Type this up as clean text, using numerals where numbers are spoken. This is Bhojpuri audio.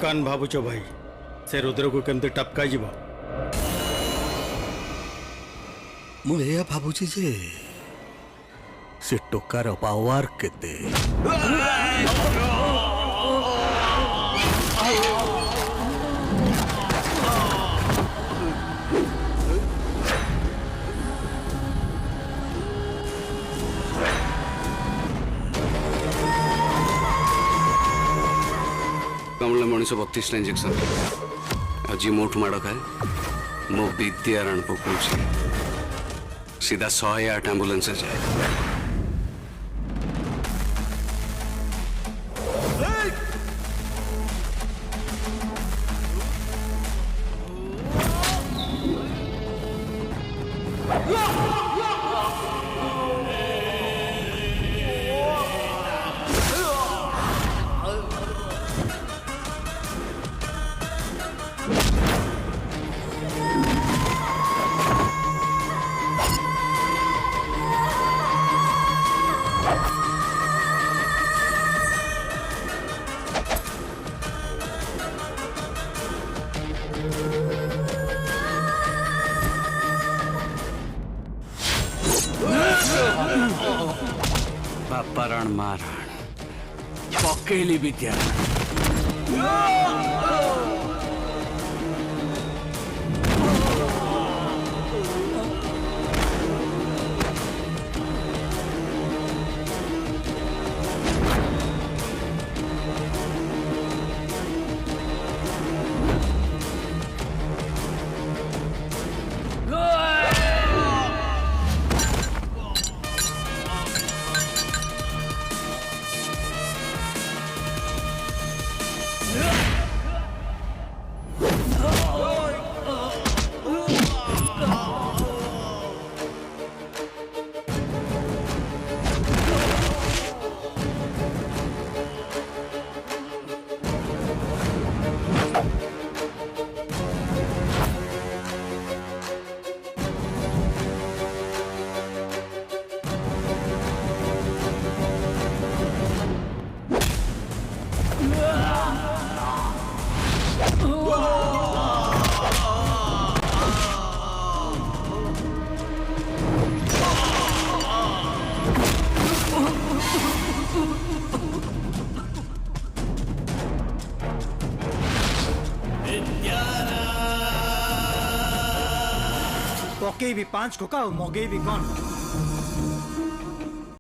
कान भावुच भाई से रुद्र को केमती टपका जीव मुझे भावुची जे से टोकार पावर केते कमल मनीष 32 इंजेक्शन आज मोठ माड़ खाए मो विद्या रण पकड़ सीधा 108 एम्बुलेंस जाए बापारण मारण पकेली विद्या पके भी 5 खोका मगे भी कौन